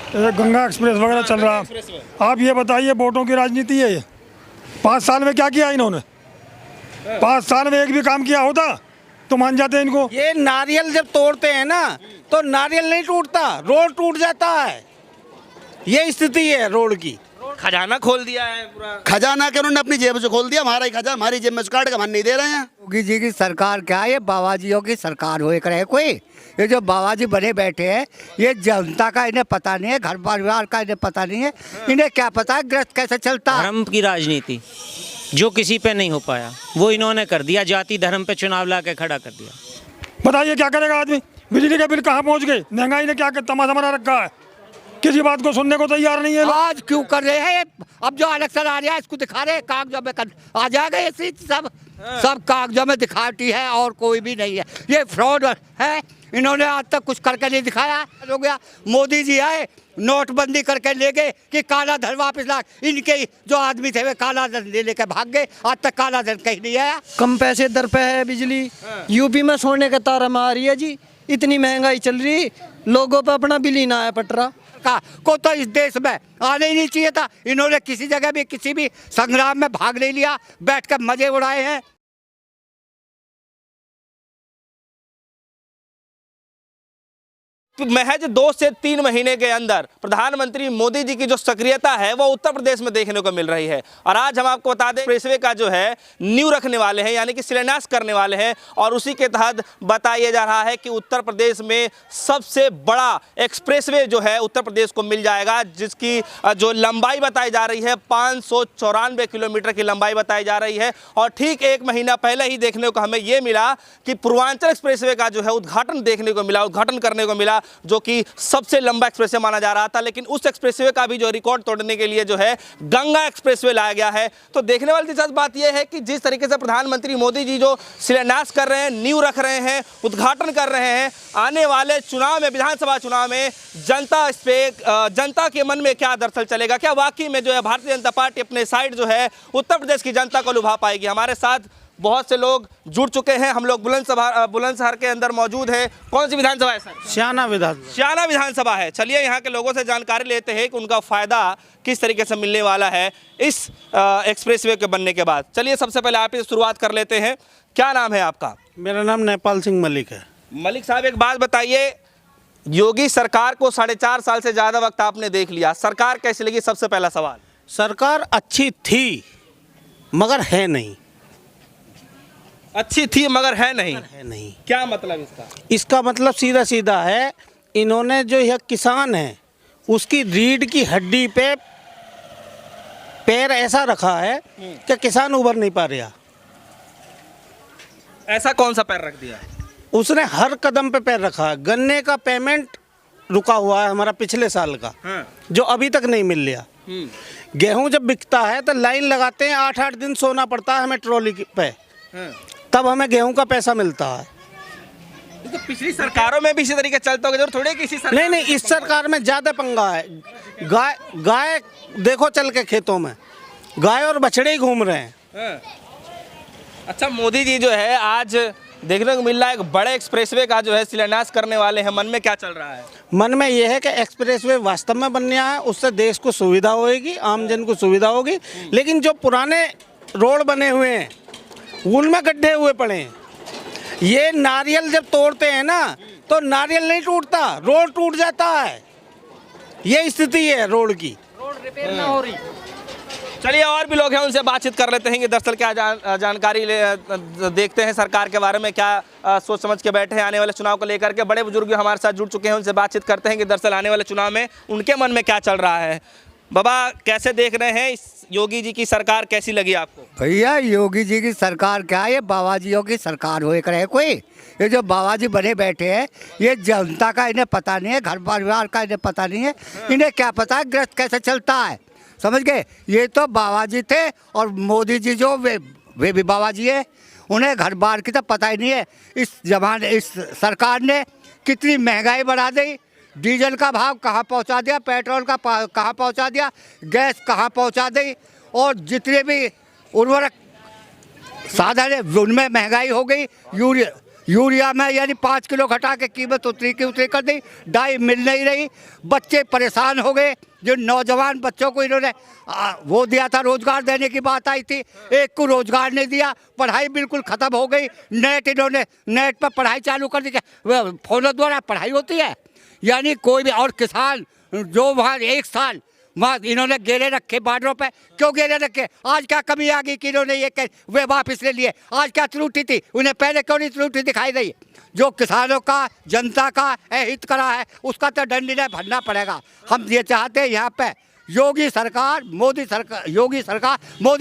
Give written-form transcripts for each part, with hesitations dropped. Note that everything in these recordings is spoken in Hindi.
गंगा एक्सप्रेस वगैरह चल रहा है। आप ये बताइए, वोटों की राजनीति है ये? 5 साल में क्या किया इन्होंने? 5 साल में एक भी काम किया होता तो मान जाते इनको। ये नारियल जब तोड़ते हैं ना तो नारियल नहीं टूटता, रोड टूट जाता है। ये स्थिति है रोड की। खजाना खोल दिया है पूरा। खजाना के उन्होंने अपनी जेब से खोल दिया, हमारा ही खजाना हमारी जेब में से काट के हम नहीं दे रहे हैं। योगी जी की सरकार क्या है, ये बाबाजियों की सरकार हो रहे कोई। ये जो बाबाजी बने बैठे हैं, ये जनता का इन्हें पता नहीं है, घर परिवार का इन्हें पता नहीं है। इन्हें क्या पता है ग्रस्त कैसे चलता है। धर्म की राजनीति जो किसी पे नहीं हो पाया वो इन्होंने कर दिया, जाति धर्म पे चुनाव ला के खड़ा कर दिया। बताइए क्या करेगा आदमी? बिजली के बिल कहाँ पहुँच गए? महंगाई ने क्या तमाशा बना रखा है? किसी बात को सुनने को तैयार नहीं है। आज क्यों कर रहे हैं? अब जो इलेक्शन आ रहा है इसको दिखा रहे हैं, कागजों में आ जाएगा ये सीट। सब कागजों में दिखाती है और कोई भी नहीं है। ये फ्रॉड है, इन्होंने आज तक कुछ करके नहीं दिखाया। हो गया मोदी जी आए, नोटबंदी करके ले गए कि काला धन वापस ला। इनके जो आदमी थे वे काला धन ले लेकर भाग गए, आज तक काला धन कहीं नहीं आया। कम पैसे दर पे है बिजली। यूपी में सोने का तारा मार रही है जी, इतनी महंगाई चल रही, लोगों पे अपना बिल ही ना आया पटरा को तो इस देश में आने ही नहीं चाहिए था। इन्होंने किसी जगह भी किसी भी संग्राम में भाग नहीं लिया, बैठकर मजे उड़ाए हैं। महज 2 से 3 महीने के अंदर प्रधानमंत्री मोदी जी की जो सक्रियता है वो उत्तर प्रदेश में देखने को मिल रही है। और आज हम आपको बता दें, एक्सप्रेसवे का जो है नींव रखने वाले हैं, यानी कि शिलान्यास करने वाले हैं। और उसी के तहत बताया जा रहा है कि उत्तर प्रदेश में सबसे बड़ा एक्सप्रेसवे जो है उत्तर प्रदेश को मिल जाएगा, जिसकी जो लंबाई बताई जा रही है 594 किलोमीटर की लंबाई बताई जा रही है। और ठीक 1 महीना पहले ही देखने को हमें ये मिला कि पूर्वांचल एक्सप्रेसवे का जो है उद्घाटन देखने को मिला, उद्घाटन करने को मिला, जो कि सबसे लंबा एक्सप्रेसवे माना जा रहा था। लेकिन उस एक्सप्रेसवे का भी जो रिकॉर्ड तोड़ने के लिए जो है गंगा एक्सप्रेसवे लाया गया है। तो देखने वाली दिलचस्प बात यह है कि जिस तरीके से प्रधानमंत्री मोदी जी जो शिलान्यास कर रहे हैं, नींव रख रहे हैं, उद्घाटन कर रहे हैं, आने वाले चुनाव में, विधानसभा चुनाव में जनता के मन में क्या दरअसल चलेगा, क्या वाकई में जो है भारतीय जनता पार्टी अपने साइड जो है उत्तर प्रदेश की जनता को लुभा पाएगी। हमारे साथ बहुत से लोग जुड़ चुके हैं। हम लोग बुलंदशहर के अंदर मौजूद है। कौन सी विधानसभा है सर? श्याना विधानसभा है। चलिए यहाँ के लोगों से जानकारी लेते हैं कि उनका फायदा किस तरीके से मिलने वाला है इस एक्सप्रेसवे के बनने के बाद। चलिए सबसे पहले आप ही शुरुआत कर लेते हैं। क्या नाम है आपका? मेरा नाम नेपाल सिंह मलिक है। मलिक साहब, एक बात बताइए, योगी सरकार को 4.5 साल से ज़्यादा वक्त आपने देख लिया, सरकार कैसी लगी? सबसे पहला सवाल। सरकार अच्छी थी मगर है नहीं। अच्छी थी मगर है नहीं? है नहीं। क्या मतलब इसका? इसका मतलब सीधा सीधा है, इन्होंने जो यह किसान है उसकी रीढ़ की हड्डी पे पैर ऐसा रखा है कि किसान उबर नहीं पा रहा। ऐसा कौन सा पैर रख दिया? उसने हर कदम पे पैर रखा है। गन्ने का पेमेंट रुका हुआ है हमारा पिछले साल का, जो अभी तक नहीं मिल रहा। गेहूं जब बिकता है तो लाइन लगाते हैं, 8-8 दिन सोना पड़ता है हमें ट्रॉली पे, तब हमें गेहूं का पैसा मिलता है। तो पिछली सरकारों में भी इसी तरीके चलता होगा, थोड़े किसी सरकार नहीं, इस सरकार में ज्यादा पंगा है। गाय देखो चल के खेतों में गाय और बछड़े ही घूम रहे हैं। अच्छा, मोदी जी जो है आज देखने को मिल रहा है एक बड़े एक्सप्रेसवे का जो है शिलान्यास करने वाले हैं। मन में क्या चल रहा है? मन में यह है कि एक्सप्रेसवे वास्तव में बनने है, उससे देश को सुविधा होगी, आम जन को सुविधा होगी। लेकिन जो पुराने रोड बने हुए हैं उनमें गड्ढे हुए पड़े हैं। ये नारियल जब तोड़ते हैं ना तो नारियल नहीं टूटता, रोड टूट जाता है। ये स्थिति है रोड की। रोड रिपेयर ना हो रही। चलिए और भी लोग हैं, उनसे बातचीत कर लेते हैं कि दरअसल क्या जानकारी देखते हैं सरकार के बारे में, क्या सोच समझ के बैठे हैं आने वाले चुनाव को लेकर के। बड़े बुजुर्ग हमारे साथ जुड़ चुके हैं, उनसे बातचीत करते हैं कि दरअसल आने वाले चुनाव में उनके मन में क्या चल रहा है। बाबा, कैसे देख रहे हैं इस योगी जी की सरकार, कैसी लगी आपको? भैया योगी जी की सरकार क्या है, ये बाबाजियों की सरकार हो रहे कोई। ये जो बाबाजी बने बैठे हैं, ये जनता का इन्हें पता नहीं है, घर परिवार का इन्हें पता नहीं है। इन्हें क्या पता है ग्रस्त कैसे चलता है, समझ गए? ये तो बाबाजी थे और मोदी जी जो वे भी बाबाजी है, उन्हें घर बार की तो पता ही नहीं है। इस सरकार ने कितनी महंगाई बढ़ा दी, डीजल का भाव कहाँ पहुँचा दिया, पेट्रोल का कहाँ पहुँचा दिया, गैस कहाँ पहुँचा दी, और जितने भी उर्वरक साधन है उनमें महंगाई हो गई। यूरिया में यानी 5 किलो घटा के कीमत उतरी की उतरी कर दी, डाई मिल नहीं रही, बच्चे परेशान हो गए। जो नौजवान बच्चों को इन्होंने वो दिया था, रोजगार देने की बात आई थी, एक को रोजगार नहीं दिया, पढ़ाई बिल्कुल ख़त्म हो गई। इन्होंने नेट पर पढ़ाई चालू कर दी, फोनों द्वारा पढ़ाई होती है, यानी कोई भी। और किसान जो वहाँ 1 साल वहाँ इन्होंने घेरे रखे बॉर्डरों पे, क्यों घेरे रखे? आज क्या कमी आ गई कि इन्होंने ये वे वापस ले लिए? आज क्या त्रुटि थी? उन्हें पहले क्यों नहीं त्रुटि दिखाई दी? जो किसानों का, जनता का हित करा है, उसका तो दंड इन्हें भरना पड़ेगा। हम ये चाहते हैं यहाँ पे योगी सरकार, मोदी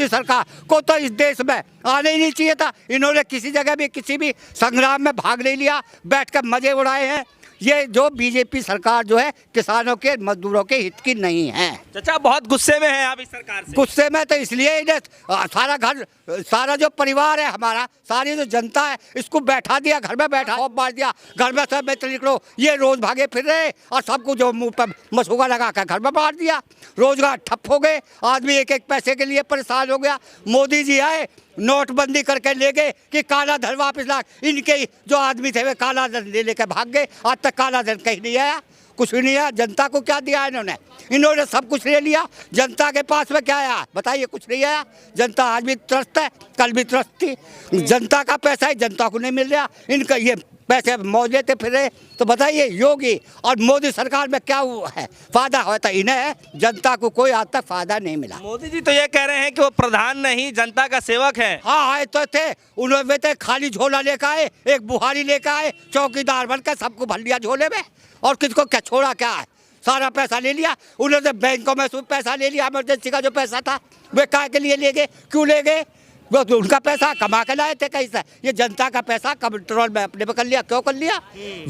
सरकार को तो इस देश में आने ही नहीं चाहिए था। इन्होंने किसी जगह भी किसी भी संग्राम में भाग नहीं लिया, बैठकर मजे उड़ाए हैं। ये जो बीजेपी सरकार जो है किसानों के, मजदूरों के हित की नहीं है। चाचा बहुत गुस्से में हैं आप इस सरकार से? गुस्से में तो इसलिए इन्हें सारा घर, सारा जो परिवार है हमारा, सारी जो जनता है, इसको बैठा दिया, घर में बैठा मार दिया, घर में सब में निकलो, ये रोज भागे फिर रहे और सबको जो मुंह पर मसूगा लगा कर घर में मार दिया। रोजगार ठप हो गए, आदमी एक एक पैसे के लिए परेशान हो गया। मोदी जी आए, नोटबंदी करके ले गए कि काला धन वापस ला। इनके जो आदमी थे वे काला धन ले लेकर भाग गए। आज तक काला धन कहीं नहीं आया, कुछ भी नहीं आया। जनता को क्या दिया इन्होंने सब कुछ ले लिया। जनता के पास में क्या आया बताइए? कुछ नहीं आया। जनता आज भी त्रस्त है, कल भी त्रस्त थी। जनता का पैसा है, जनता को नहीं मिल रहा। इनका ये पैसे मौज लेते फिर रहे। तो बताइए योगी और मोदी सरकार में क्या हुआ है? फायदा होता इन्हें, जनता को कोई आज तक फायदा नहीं मिला। मोदी जी तो ये कह रहे हैं कि वो प्रधान नहीं जनता का सेवक है। हाँ आए तो थे, उन्होंने तो खाली झोला लेकर आए, एक बुहारी लेकर आए, चौकीदार बनकर सबको भर लिया झोले में। और किसको क्या छोड़ा? क्या है? सारा पैसा ले लिया उन्होंने। बैंकों में पैसा ले लिया, इमरजेंसी का जो पैसा था वे काय के लिए ले गए? क्यों ले गए? वो तो उनका पैसा कमा के लाए थे कहीं से। ये जनता का पैसा कंट्रोल में अपने पे कर लिया। क्यों कर लिया?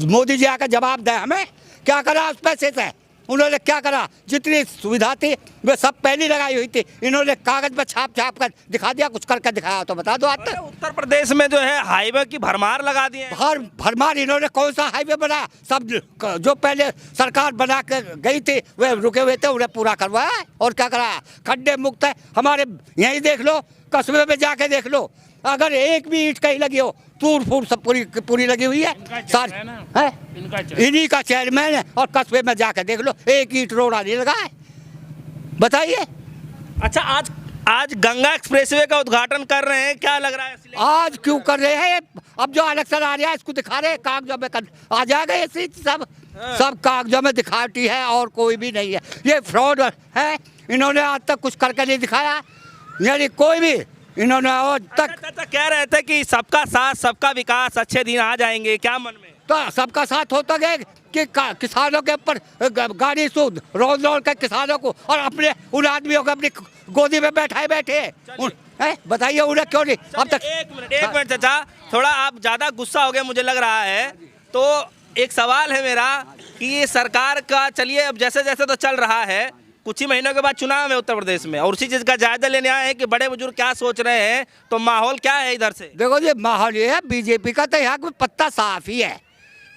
मोदी जी आकर जवाब दें हमें, क्या करा उस पैसे से? उन्होंने क्या करा? जितनी सुविधा थी वे सब पहले लगाई हुई थी। इन्होंने कागज पर छाप कर दिखा दिया, कुछ करके दिखाया तो बता दो। आज तक उत्तर प्रदेश में जो है हाईवे की भरमार लगा दिए हैं। भरमार इन्होंने कौन सा हाईवे बनाया? सब जो पहले सरकार बना के गई थी वे रुके हुए थे, उन्हें पूरा करवाया। और क्या कराया? खड्डे मुक्त है। हमारे यहीं देख लो, कस्बे में जाके देख लो, अगर एक भी ईंट कहीं लगी हो, टूट फूट सब पूरी लगी हुई है। सारी है इन्हीं का चेयरमैन है। और कस्बे में जाकर देख लो, एक ईंट रोड़ा नहीं लगा है। बताइए। अच्छा आज गंगा एक्सप्रेसवे का उद्घाटन कर रहे हैं, क्या लग रहा है? आज क्यों कर रहे हैं? अब जो इलेक्शन आ रहा है इसको दिखा रहे हैं, कागजों में आ जाएगा ये सीट। सब कागजों में दिखावटी है और कोई भी नहीं है। ये फ्रॉड है। इन्होंने आज तक कुछ करके नहीं दिखाया, यानी कोई भी इन्होंने आज तक। कह रहे थे कि सबका साथ सबका विकास, अच्छे दिन आ जाएंगे, क्या मन में? तो सबका साथ होता गया कि किसानों के ऊपर गाड़ी सूद रोज के किसानों को और अपने उन आदमियों को अपनी गोदी में बैठे बताइए उन्हें क्यों नहीं अब तक? एक मिनट चाचा, थोड़ा आप ज्यादा गुस्सा हो गए मुझे लग रहा है। तो एक सवाल है मेरा कि ये सरकार का, चलिए अब जैसे जैसे तो चल रहा है, कुछ ही महीनों के बाद चुनाव है उत्तर प्रदेश में, और उसी चीज का जायजा लेने आए हैं कि बड़े बुजुर्ग क्या सोच रहे हैं। तो माहौल क्या है इधर से? देखो जी, माहौल ये है, बीजेपी का तो यहाँ पत्ता साफ ही है।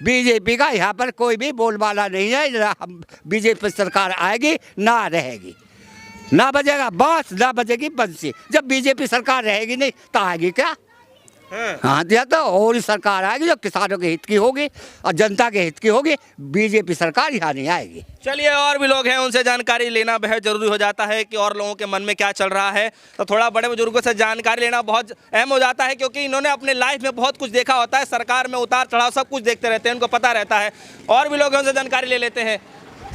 बीजेपी का यहाँ पर कोई भी बोलबाला नहीं है। बीजेपी सरकार आएगी ना रहेगी, ना बजेगा बांस ना बजेगी बंसी। जब बीजेपी सरकार रहेगी नहीं तो आएगी क्या? हाँ दिया तो और सरकार आएगी जो किसानों के हित की होगी और जनता के हित की होगी। बीजेपी सरकार यहाँ नहीं आएगी। चलिए, और भी लोग हैं, उनसे जानकारी लेना बेहद जरूरी हो जाता है कि और लोगों के मन में क्या चल रहा है। तो थोड़ा बड़े बुजुर्गों से जानकारी लेना बहुत अहम हो जाता है, क्योंकि इन्होंने अपने लाइफ में बहुत कुछ देखा होता है। सरकार में उतार चढ़ाव सब कुछ देखते रहते हैं, उनको पता रहता है। और भी लोग हैं, उनसे जानकारी ले लेते हैं।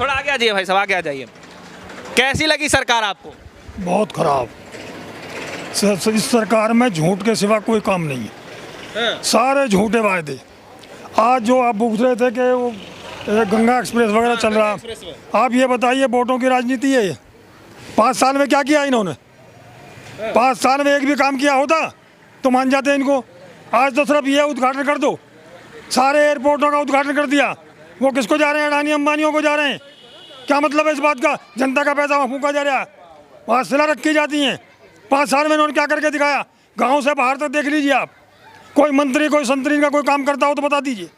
थोड़ा आगे आ जाइए भाई साहब, आगे आ जाइए। कैसी लगी सरकार आपको? बहुत खराब। इस सरकार में झूठ के सिवा कोई काम नहीं है। सारे झूठे वायदे। आज जो आप पूछ रहे थे कि वो गंगा एक्सप्रेस वगैरह चल रहा, आप ये बताइए वोटों की राजनीति है ये? 5 साल में क्या किया इन्होंने? 5 साल में एक भी काम किया होता तो मान जाते इनको। आज तो सिर्फ ये उद्घाटन कर दो, सारे एयरपोर्टों का उद्घाटन कर दिया। वो किसको जा रहे हैं? अडानी अंबानियों को जा रहे हैं। क्या मतलब है इस बात का? जनता का पैसा वहाँ फूका जा रहा है, वहाँ सिला रखी जाती हैं। 5 साल में इन्होंने क्या करके दिखाया? गांव से बाहर तक देख लीजिए आप। कोई मंत्री कोई संतरी का कोई काम करता हो तो बता दीजिए।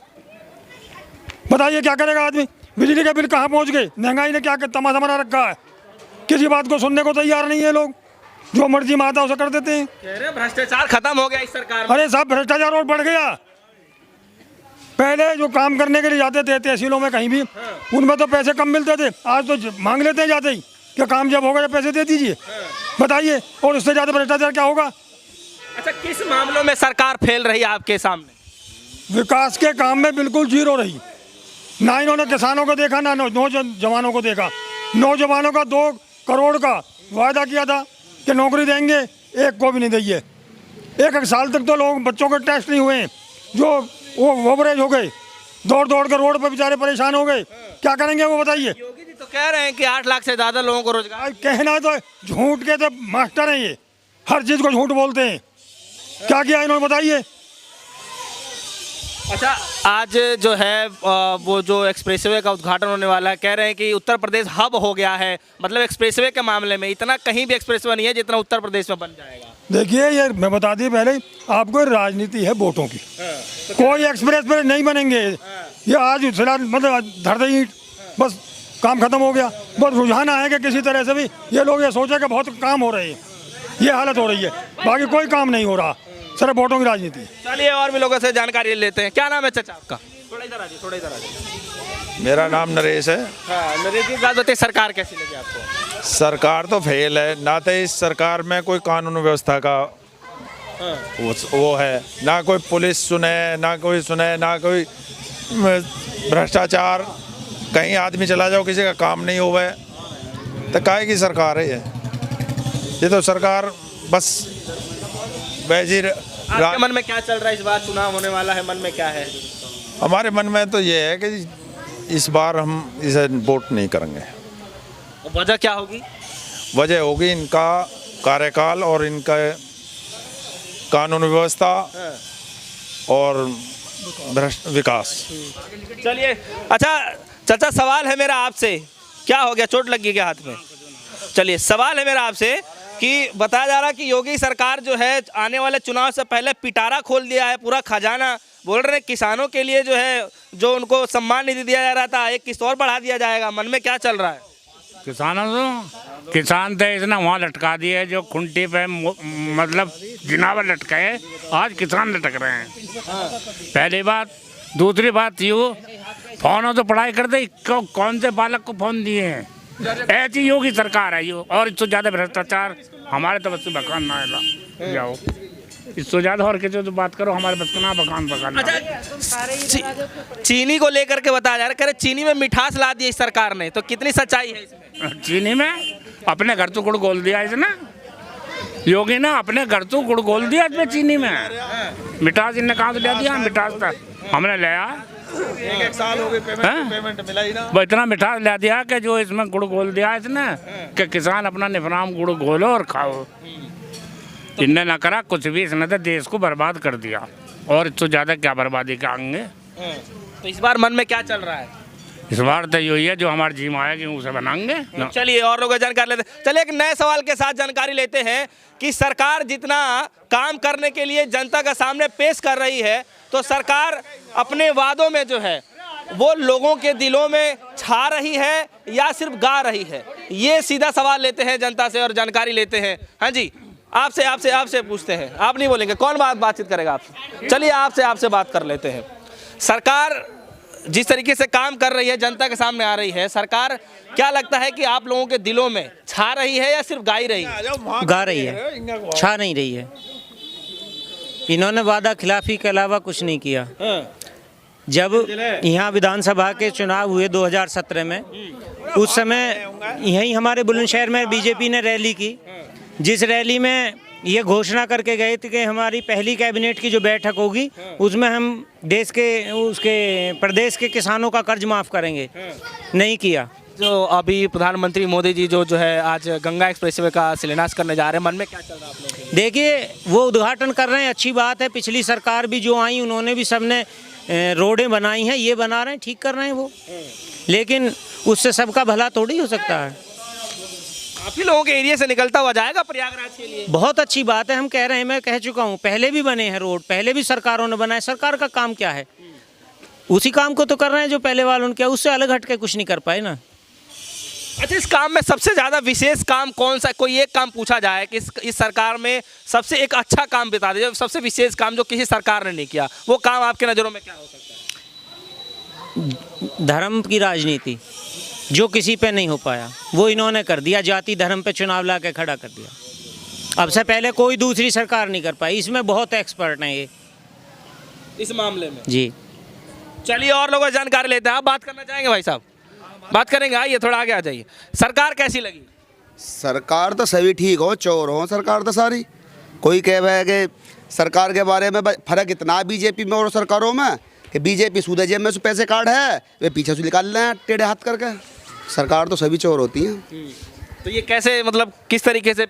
बताइए क्या करेगा आदमी? बिजली के बिल कहाँ पहुँच गए? महंगाई ने क्या तमाशा बना रखा है? किसी बात को सुनने को तैयार नहीं है लोग, जो मर्जी माता उसे कर देते हैं। भ्रष्टाचार खत्म हो गया इस सरकार में। अरे साहब, भ्रष्टाचार और बढ़ गया। पहले जो काम करने के लिए जाते थे तहसीलों में कहीं भी, उनमें तो पैसे कम मिलते थे। आज तो मांग लेते हैं जाते ही कि काम जब होगा जब पैसे दे दीजिए। बताइए, और उससे ज़्यादा भ्रष्टाचार क्या होगा? अच्छा, किस मामलों में सरकार फेल रही है आपके सामने? विकास के काम में बिल्कुल जीरो रही। ना इन्होंने किसानों को देखा, ना नौजवानों को देखा। नौजवानों का 2 करोड़ का वायदा किया था कि नौकरी देंगे, एक को भी नहीं दी है। एक साल तक तो लोग बच्चों के टेस्ट नहीं हुए हैं, जो वो ओवरेज हो गए, दौड़ दौड़ कर रोड पर बेचारे परेशान हो गए। क्या करेंगे वो बताइए? योगी जी तो कह रहे हैं कि 8 लाख से ज़्यादा लोगों को रोजगार। कहना तो झूठ के तो मास्टर हैं ये, हर चीज़ को झूठ बोलते हैं। क्या किया इन्होंने बताइए? अच्छा, आज जो है वो जो एक्सप्रेसवे का उद्घाटन होने वाला है, कह रहे हैं कि उत्तर प्रदेश हब हो गया है। मतलब एक्सप्रेसवे के मामले में इतना कहीं भी एक्सप्रेसवे नहीं है जितना उत्तर प्रदेश में बन जाएगा। देखिए, ये मैं बता दी पहले आपको, राजनीति है वोटों की। कोई एक्सप्रेस पे नहीं बनेंगे। ये आज फिलहाल मतलब धर दे ईंट, बस काम खत्म हो गया। बस रुझान है कि किसी तरह से भी ये लोग ये सोचे कि बहुत काम हो रहे हैं, ये हालत हो रही है। बाकी कोई काम नहीं हो रहा, सिर्फ वोटों की राजनीति। चलिए और भी लोगों से जानकारी लेते हैं। क्या नाम है चाचा आपका? थोड़ा इधर आ जाइए, थोड़ा इधर आ जाइए। मेरा नाम नरेश है। हाँ, नरेश जी, बात बताइए, सरकार कैसी लगी आपको? सरकार तो फेल है। ना तो इस सरकार में कोई कानून व्यवस्था का वो है, ना कोई पुलिस सुने, ना कोई सुने, ना कोई भ्रष्टाचार। कहीं आदमी चला जाओ, किसी का काम नहीं हुआ है, तो काहे की सरकार है ये तो सरकार बस वजीर। आपके मन में क्या चल रहा है? इस बार चुनाव होने वाला है, मन में क्या है? हमारे मन में तो ये है कि इस बार हम इसे वोट नहीं करेंगे। वजह क्या होगी? वजह होगी इनका कार्यकाल और इनका कानून व्यवस्था और भ्रष्ट विकास। चलिए, अच्छा चाचा, सवाल है मेरा आपसे। क्या हो गया, चोट लग गई क्या हाथ में? चलिए, सवाल है मेरा आपसे कि बताया जा रहा है कि योगी सरकार जो है आने वाले चुनाव से पहले पिटारा खोल दिया है, पूरा खजाना। बोल रहे हैं किसानों के लिए जो है, जो उनको सम्मान निधि दिया जा रहा था, एक किस्त और बढ़ा दिया जाएगा। मन में क्या चल रहा है? किसान थे इतना वहाँ लटका दिए, जो खुंटी पे मतलब जिनावर लटकाए, आज किसान लटक रहे हैं। पहली बात। दूसरी बात यूँ, फोनों तो पढ़ाई कर दे, कौन से बालक को फोन दिए हैं? ऐसी योगी सरकार है यो। और इससे ज़्यादा भ्रष्टाचार हमारे तो बस से बकान ना है जाओ। इससे ज़्यादा और किसी तो बात करो, हमारे बस का ना बकान। चीनी को लेकर के बताया जा रहा है, कह रहे चीनी में मिठास ला दी इस सरकार ने, तो कितनी सच्चाई है इसमें? चीनी में अपने घर तो गुड़ घोल दिया इसने, योगी ने अपने घर तो गुड़ घोल दिया इसमें। चीनी में मिठास इनने कहाँ से ले दिया? मिठास था हमने लिया, एक साल हो गए पेमेंट मिला ही ना। वो इतना मिठास ला दिया कि जो इसमें गुड़ घोल दिया इसने कि किसान अपना निफराम गुड़ घोलो और खाओ। इनने ना करा कुछ भी, इसने तो देश को बर्बाद कर दिया। और इससे ज़्यादा क्या बर्बादी करेंगे? तो इस बार मन में क्या चल रहा है? इस बार तो यही है, जो हमारी जीम आएगी उसे बनाएंगे। चलिए और लोगों जानकारी लेते हैं। चलिए एक नए सवाल के साथ जानकारी लेते हैं कि सरकार जितना काम करने के लिए जनता के सामने पेश कर रही है, तो सरकार अपने वादों में जो है वो लोगों के दिलों में छा रही है या सिर्फ गा रही है? ये सीधा सवाल लेते हैं जनता से और जानकारी लेते हैं। हाँ जी, आपसे पूछते हैं। आप नहीं बोलेंगे, कौन बातचीत करेगा आपसे? चलिए आपसे बात कर लेते हैं। सरकार जिस तरीके से काम कर रही है, जनता के सामने आ रही है, सरकार क्या लगता है कि आप लोगों के दिलों में छा रही है या सिर्फ गा ही रही है? गा रही है, छा नहीं रही है। इन्होंने वादा खिलाफी के अलावा कुछ नहीं किया। जब यहाँ विधानसभा के चुनाव हुए 2017 में, उस समय यहीं हमारे बुलंदशहर में बीजेपी ने रैली की, जिस रैली में ये घोषणा करके गए थे कि हमारी पहली कैबिनेट की जो बैठक होगी उसमें हम देश के प्रदेश के किसानों का कर्ज माफ़ करेंगे। नहीं किया। जो अभी प्रधानमंत्री मोदी जी जो है आज गंगा एक्सप्रेसवे का शिलान्यास करने जा रहे हैं, मन में क्या चल रहा है आप लोगों के? देखिए, वो उद्घाटन कर रहे हैं, अच्छी बात है। पिछली सरकार भी जो आई उन्होंने भी सबने रोडें बनाई हैं, ये बना रहे हैं, ठीक कर रहे हैं वो। लेकिन उससे सबका भला थोड़ी हो सकता है। काफी लोगों के एरिया से निकलता हुआ जाएगा प्रयागराज के लिए। बहुत अच्छी बात है, हम कह रहे हैं, मैं कह चुका हूँ, पहले भी बने हैं रोड, पहले भी सरकारों ने बनाए। सरकार का काम क्या है? उसी काम को तो कर रहे हैं जो पहले वालों ने किया, उससे अलग हट के कुछ नहीं कर पाए ना। अच्छा, इस काम में सबसे ज़्यादा विशेष काम कौन सा? कोई एक काम पूछा जाए कि इस सरकार में सबसे एक अच्छा काम बता दीजिए, सबसे विशेष काम जो किसी सरकार ने नहीं किया, वो काम आपके नज़रों में क्या हो सकता है? धर्म की राजनीति जो किसी पे नहीं हो पाया वो इन्होंने कर दिया, जाति धर्म पे चुनाव ला के खड़ा कर दिया। अब से पहले कोई दूसरी सरकार नहीं कर पाई, इसमें बहुत एक्सपर्ट हैं ये इस मामले में। जी। चलिए और लोगों से जानकारी लेते हैं। आप बात करना चाहेंगे भाई साहब? बात करेंगे, आइए थोड़ा आगे आ जाइए। सरकार कैसी लगी? सरकार तो सभी ठीक हो, चोर हो सरकार तो सारी। कोई कह रहा है कि सरकार के बारे में फर्क इतना बीजेपी में और सरकारों में कि बीजेपी सूदे जेब में से पैसे काट है, वे पीछे से निकाल रहे हैं टेढ़े हाथ करके। सरकार तो सभी चोर होती हैं। तो ये कैसे, मतलब किस तरीके से?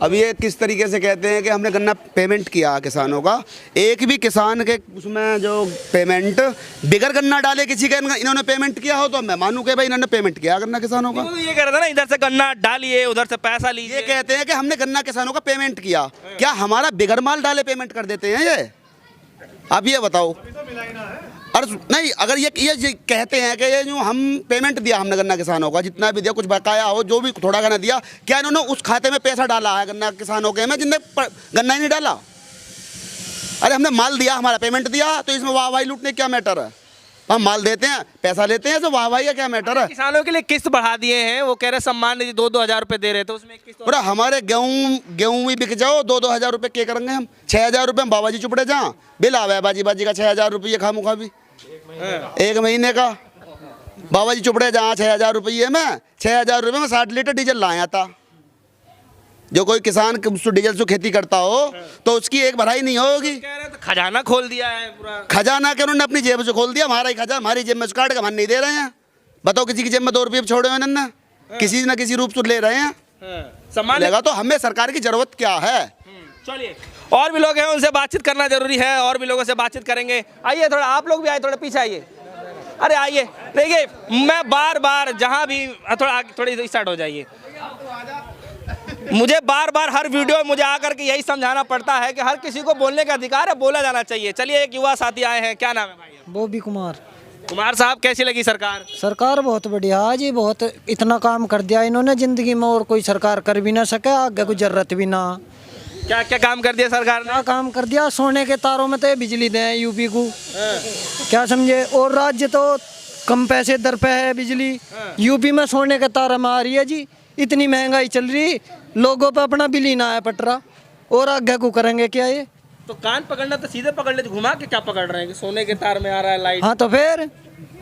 अब ये किस तरीके से कहते हैं कि हमने गन्ना पेमेंट किया किसानों का, एक भी किसान के उसमें जो पेमेंट बिगर गन्ना डाले किसी का इन्होंने पेमेंट किया हो तो मैं मानूं कि भाई इन्होंने पेमेंट किया गन्ना किसानों का। तो ये कह रहा था ना, इधर से गन्ना डालिए उधर से पैसा लीजिए। ये कहते हैं कि हमने गन्ना किसानों का पेमेंट किया, क्या हमारा बिगर माल डाले पेमेंट कर देते हैं ये? आप ये बताओ। और नहीं, अगर ये कहते हैं कि ये जो हम पेमेंट दिया हमने गन्ना किसानों का, जितना भी दिया, कुछ बकाया हो जो भी थोड़ा गन्ना दिया, क्या इन्होंने उस खाते में पैसा डाला है गन्ना किसानों के में जिनने गन्ना ही नहीं डाला? अरे हमने माल दिया, हमारा पेमेंट दिया, तो इसमें वाहवाही लूटने क्या मैटर है? हम माल देते हैं, पैसा लेते हैं, तो वाहवाही का क्या मैटर है? किसानों के लिए किस्त बढ़ा दिए हैं, वो कह रहे सम्मान निधि 2-2 हज़ार रुपए दे रहे थे, उसमें किस्त। पूरा हमारे गेहूँ भी बिक जाओ 2-2 हज़ार रुपये क्या करेंगे हम? 6,000 रुपये हम बाबा जी चुपड़े जहाँ बिल आवे बाजी का 6,000 रुपये खामुखा भी एक महीने का। बाबा जी चुपड़े जहाँ 6,000 रुपये में 6,000 रुपये में 60 लीटर डीजल लाया था। जो कोई किसान डीजल से खेती करता हो तो उसकी एक भराई नहीं होगी। कह रहे तो खजाना खोल दिया है पूरा। खजाना के उन्होंने अपनी जेब से खोल दिया, हमारा ही खजाना हमारी जेब में से काट के हम नहीं दे रहे हैं। बताओ किसी की जेब में 2 रुपये छोड़े हुए ना, किसी न किसी रूप से ले रहे हैं। सम्मान लेगा तो हमें सरकार की जरूरत क्या है? चलिए और भी लोग हैं, उनसे बातचीत करना जरूरी है, और भी लोगों से बातचीत करेंगे। आइए थोड़ा, आप लोग भी आए, थोड़ा पीछे आइए। अरे आइए, देखिए मैं बार बार जहाँ भी थोड़ा थोड़ी स्टार्ट हो जाइए, मुझे बार बार हर वीडियो में मुझे आकर के यही समझाना पड़ता है कि हर किसी को बोलने का अधिकार है, बोला जाना चाहिए। चलिए एक युवा साथी आए हैं, क्या नाम है भाई? बॉबी कुमार। कुमार साहब, कैसी लगी सरकार? सरकार बहुत बढ़िया जी, बहुत इतना काम कर दिया इन्होंने जिंदगी में, और कोई सरकार कर भी ना सके, आगे कोई जरूरत भी ना। क्या क्या काम कर दिया सरकार ने? क्या काम कर दिया? सोने के तारों में तो बिजली दें यूपी को, क्या समझे। और राज्य तो कम पैसे दर पे है बिजली, यूपी में सोने के तार में आ रही है जी। इतनी महंगाई चल रही, लोगों पे अपना बिल ही ना है पट रहा, और आगे को करेंगे क्या ये? तो कान पकड़ना तो सीधे पकड़ लेते, घुमा के क्या पकड़ रहे हैं कि सोने के तार में आ रहा है लाइट? हाँ तो फिर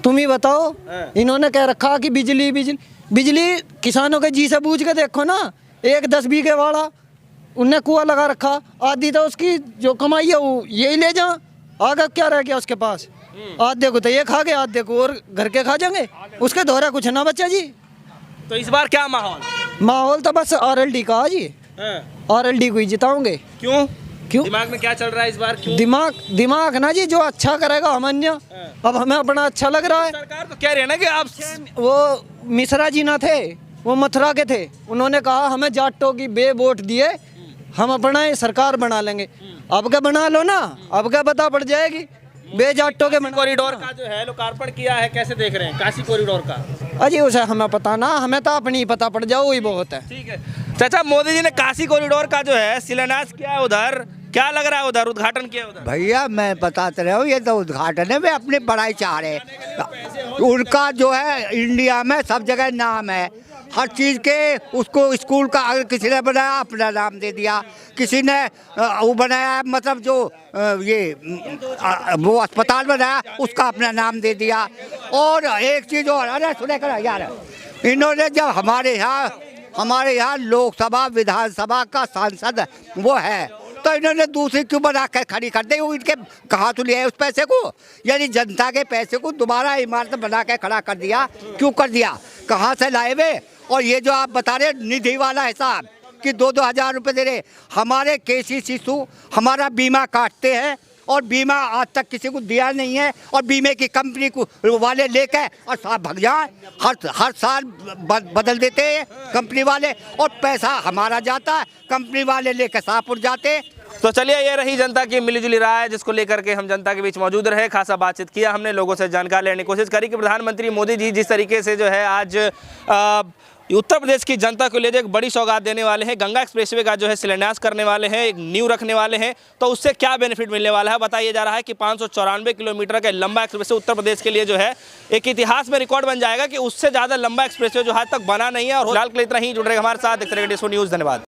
तुम ही बताओ। इन्होंने कह रखा कि बिजली बिजली बिजली, किसानों के जी से बूझ के देखो ना, 1-10 बीघे वाला उनने कुआं लगा रखा, आधी तो उसकी जो कमाई है वो यही ले जा, आगे क्या रह गया उसके पास? आधे को तो ये खा गए, आधे को और घर के खा जाएंगे, उसके दोहरा कुछ ना बच्चा जी। तो इस बार क्या माहौल? माहौल तो बस RLD का जी, RLD को ही जिताओगे। क्यों? क्यों? दिमाग में क्या चल रहा है इस बार? क्यों? दिमाग ना जी, जो अच्छा करेगा हम अन्य। अब हमें अपना अच्छा लग रहा है। सरकार तो कह रही है ना कि आप, वो मिश्रा जी ना थे, वो मथुरा के थे, उन्होंने कहा हमें जाटों की वोट दिए, हम अपना सरकार बना लेंगे। अब क्या बना लो ना, अब क्या पता पड़ जाएगी बेजाटों के। कॉरिडोर का जो है लोकार्पण किया है, कैसे देख रहे हैं काशी कॉरिडोर का? अजी उसे हमें पता ना, हमें तो अपनी ही पता पड़ जाओ, वही बहुत है। ठीक है चाचा, मोदी जी ने काशी कॉरिडोर का जो है शिलान्यास किया है, उधर क्या लग रहा है? उधर उद्घाटन किया उधर? भैया मैं बताते रहा हूँ, ये तो उद्घाटन है, वे अपनी बड़ाई चाह रहे हैं। उनका जो है इंडिया में सब जगह नाम है, हर चीज़ के। उसको स्कूल का अगर किसी ने बनाया अपना नाम दे दिया, किसी ने वो बनाया मतलब जो वो अस्पताल बनाया उसका अपना नाम दे दिया। और एक चीज़ और, अरे सुने कर यार, इन्होंने जब हमारे यहाँ लोकसभा विधानसभा का सांसद वो है, तो इन्होंने दूसरी क्यों बना कर खड़ी कर दी? वो इनके कहाँ तो लिया है उस पैसे को, यानी जनता के पैसे को दोबारा इमारत बना के खड़ा कर दिया। क्यों कर दिया? कहाँ से लाए वे? और ये जो आप बता रहे निधि वाला हिसाब कि 2-2 हज़ार रुपये दे रहे, हमारे केसी शिशु हमारा बीमा काटते हैं और बीमा आज तक किसी को दिया नहीं है, और बीमे की कंपनी को वाले लेकर और साथ भाग जाए, हर साल बदल देते हैं कंपनी वाले, और पैसा हमारा जाता है, कंपनी वाले लेकर शाहपुर जाते तो चलिए, ये रही जनता की मिलीजुली राय, जिसको लेकर के हम जनता के बीच मौजूद रहे, खासा बातचीत किया हमने, लोगों से जानकारी लेने की कोशिश करी कि प्रधानमंत्री मोदी जी जिस तरीके से जो है आज उत्तर प्रदेश की जनता को ले जो एक बड़ी सौगात देने वाले हैं, गंगा एक्सप्रेसवे का जो है शिलान्यास करने वाले हैं, एक नींव रखने वाले हैं, तो उससे क्या बेनिफिट मिलने वाला है बताया जा रहा है कि 594 किलोमीटर का लंबा एक्सप्रेसवे उत्तर प्रदेश के लिए जो है एक इतिहास में रिकॉर्ड बन जाएगा कि उससे ज़्यादा लंबा एक्सप्रेसवे जो आज तक बना नहीं है। और फिलहाल के लिए इतना ही, जुड़ रहे हमारे साथ, देखते रहिए न्यूज़। धन्यवाद।